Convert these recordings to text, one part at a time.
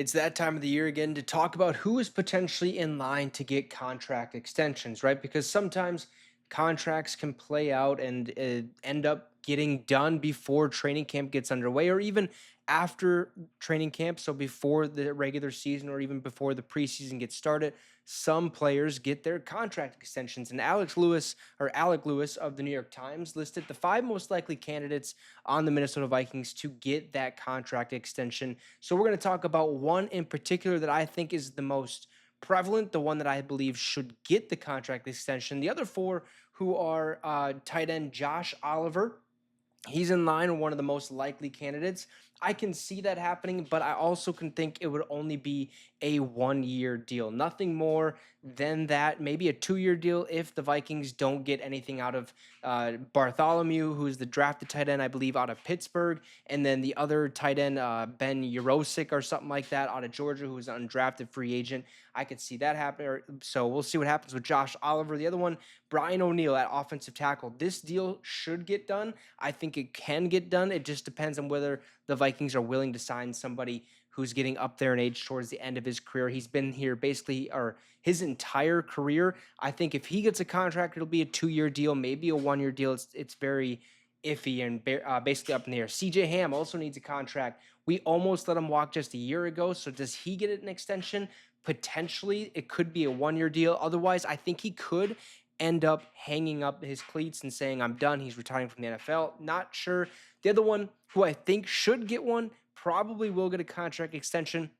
It's that time of the year again to talk about who is potentially in line to get contract extensions, right? Because sometimes contracts can play out and end up getting done before training camp gets underway or even after training camp. So before the regular season or even before the preseason gets started, some players get their contract extensions. And Alec Lewis of the New York Times listed the five most likely candidates on the Minnesota Vikings to get that contract extension. So we're going to talk about one in particular that I think is the most prevalent, the one that I believe should get the contract extension. The other four who are tight end Josh Oliver. He's in line with one of the most likely candidates. I can see that happening, but I also can think it would only be a 1 year deal. Nothing more than that. Maybe a 2 year deal if the Vikings don't get anything out of Bartholomew, who's the drafted tight end, I believe, out of Pittsburgh. And then the other tight end, Ben Urosic or something like that out of Georgia, who's an undrafted free agent. I could see that happen. So we'll see what happens with Josh Oliver. The other one, Brian O'Neill at offensive tackle. This deal should get done. I think it can get done. It just depends on whether the Vikings are willing to sign somebody who's getting up there in age towards the end of his career. He's been here basically or his entire career. I think if he gets a contract, it'll be a 2 year deal, maybe a 1 year deal. It's very iffy and basically up in the air. CJ Ham also needs a contract. We almost let him walk just a year ago. So does he get an extension? Potentially, it could be a 1 year deal. Otherwise, I think he could end up hanging up his cleats and saying, I'm done. He's retiring from the NFL. Not sure. The other one who I think should get one, probably will get a contract extension.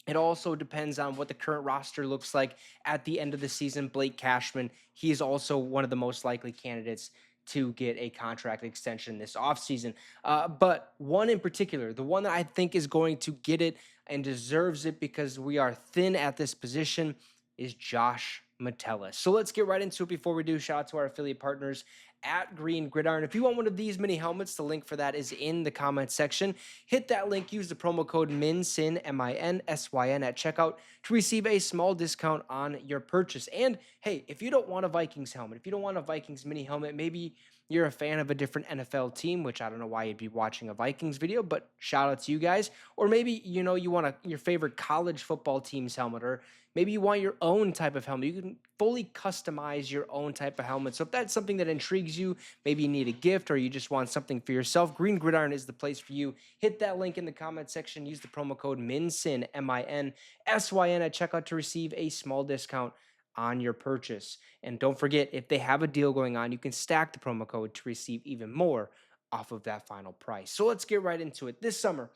It also depends on what the current roster looks like at the end of the season. Blake Cashman, he is also one of the most likely candidates to get a contract extension this offseason. But one in particular, the one that I think is going to get it and deserves it because we are thin at this position, is Josh Metellus. So let's get right into it. Before we do, shout out to our affiliate partners at Green Gridiron. If you want one of these mini helmets, the link for that is in the comment section. Hit that link, use the promo code MINSYN, MINSYN at checkout to receive a small discount on your purchase. And hey, if you don't want a Vikings helmet, if you don't want a Vikings mini helmet, maybe you're a fan of a different NFL team, which I don't know why you'd be watching a Vikings video, but shout out to you guys. Or maybe, you want your favorite college football team's helmet, or maybe you want your own type of helmet. You can fully customize your own type of helmet. So if that's something that intrigues you, maybe you need a gift or you just want something for yourself, Green Gridiron is the place for you. Hit that link in the comment section. Use the promo code MINSYN, MINSYN at checkout to receive a small discount on your purchase. And don't forget, if they have a deal going on, you can stack the promo code to receive even more off of that final price. So let's get right into it. This summer,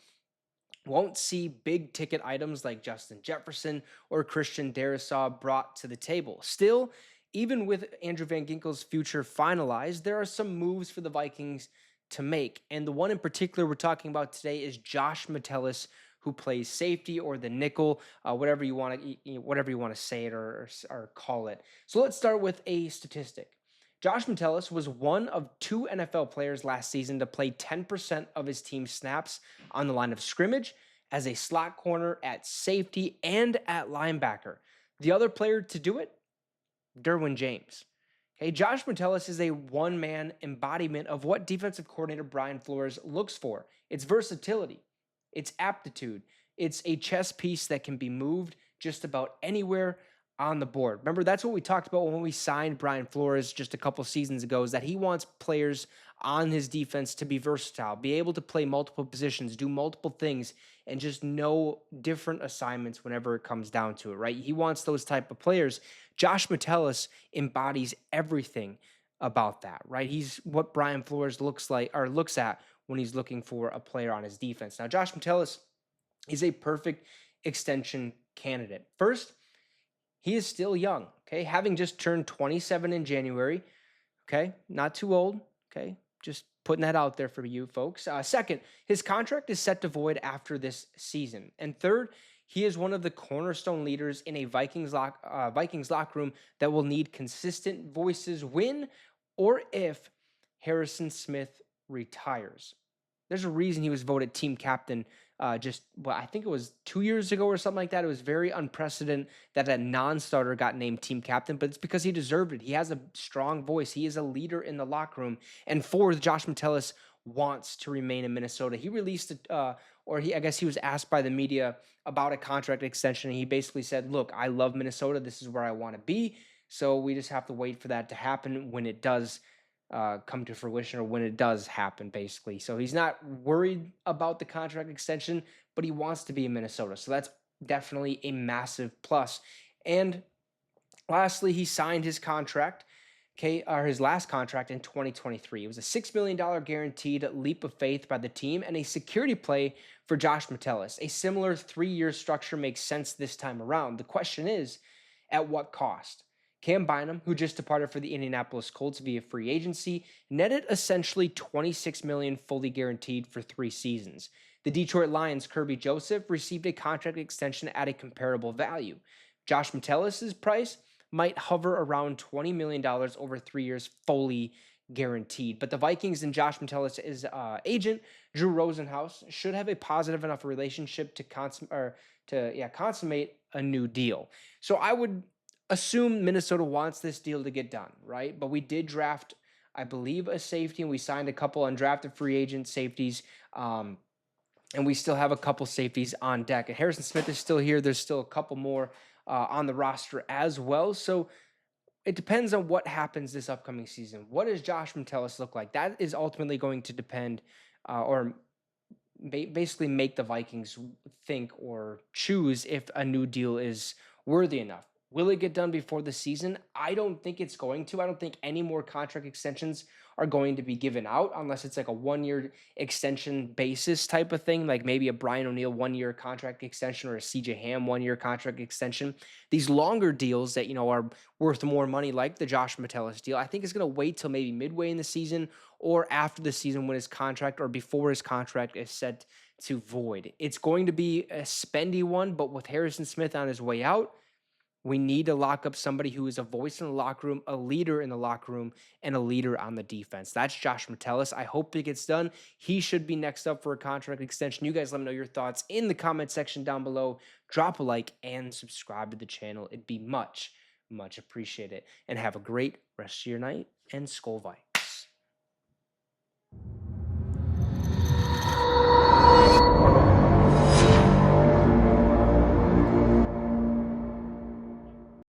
won't see big ticket items like Justin Jefferson or Christian Darrisaw brought to the table. Still, even with Andrew Van Ginkel's future finalized, there are some moves for the Vikings to make. And the one in particular we're talking about today is Josh Metellus, who plays safety or the nickel, whatever you want to say it or call it. So let's start with a statistic. Josh Metellus was one of two NFL players last season to play 10% of his team's snaps on the line of scrimmage, as a slot corner, at safety, and at linebacker. The other player to do it, Derwin James. Okay, Josh Metellus is a one-man embodiment of what defensive coordinator Brian Flores looks for. It's versatility, it's aptitude, it's a chess piece that can be moved just about anywhere on the board. Remember, that's what we talked about when we signed Brian Flores just a couple seasons ago, is that he wants players on his defense to be versatile, be able to play multiple positions, do multiple things, and just know different assignments whenever it comes down to it, right? He wants those type of players. Josh Metellus embodies everything about that, right? He's what Brian Flores looks at when he's looking for a player on his defense. Now, Josh Metellus is a perfect extension candidate. First, he is still young, okay? Having just turned 27 in January, okay? Not too old, okay? Just putting that out there for you folks. Second, his contract is set to void after this season. And third, he is one of the cornerstone leaders in a Vikings locker room that will need consistent voices when or if Harrison Smith retires. There's a reason he was voted team captain I think it was 2 years ago or something like that. It was very unprecedented that a non-starter got named team captain, but it's because he deserved it. He has a strong voice. He is a leader in the locker room. And fourth, Josh Metellus wants to remain in Minnesota. He released or I guess he was asked by the media about a contract extension. And he basically said, look, I love Minnesota. This is where I want to be. So we just have to wait for that to happen when it does come to fruition, or when it does happen, basically. So he's not worried about the contract extension, but he wants to be in Minnesota. So that's definitely a massive plus. And lastly, he signed his contract, okay, or his last contract in 2023. It was a $6 million guaranteed leap of faith by the team and a security play for Josh Metellus. A similar 3-year structure makes sense this time around. The question is, at what cost? Cam Bynum, who just departed for the Indianapolis Colts via free agency, netted essentially $26 million fully guaranteed for 3 seasons. The Detroit Lions' Kirby Joseph received a contract extension at a comparable value. Josh Metellus' price might hover around $20 million over 3 years, fully guaranteed. But the Vikings and Josh Metellus' agent, Drew Rosenhaus, should have a positive enough relationship to consummate a new deal. So I would assume Minnesota wants this deal to get done, right? But we did draft, I believe, a safety, and we signed a couple undrafted free agent safeties. And we still have a couple safeties on deck. And Harrison Smith is still here. There's still a couple more on the roster as well. So it depends on what happens this upcoming season. What does Josh Metellus look like? That is ultimately going to depend or basically make the Vikings think or choose if a new deal is worthy enough. Will it get done before the season? I don't think it's going to. I don't think any more contract extensions are going to be given out unless it's like a 1-year extension basis type of thing, like maybe a Brian O'Neill 1-year contract extension or a CJ Ham 1-year contract extension. These longer deals that, are worth more money, like the Josh Metellus deal, I think is going to wait till maybe midway in the season or after the season when his contract or before his contract is set to void. It's going to be a spendy one, but with Harrison Smith on his way out, we need to lock up somebody who is a voice in the locker room, a leader in the locker room, and a leader on the defense. That's Josh Metellus. I hope it gets done. He should be next up for a contract extension. You guys let me know your thoughts in the comment section down below. Drop a like and subscribe to the channel. It'd be much, much appreciated. And have a great rest of your night, and Skol Vikes.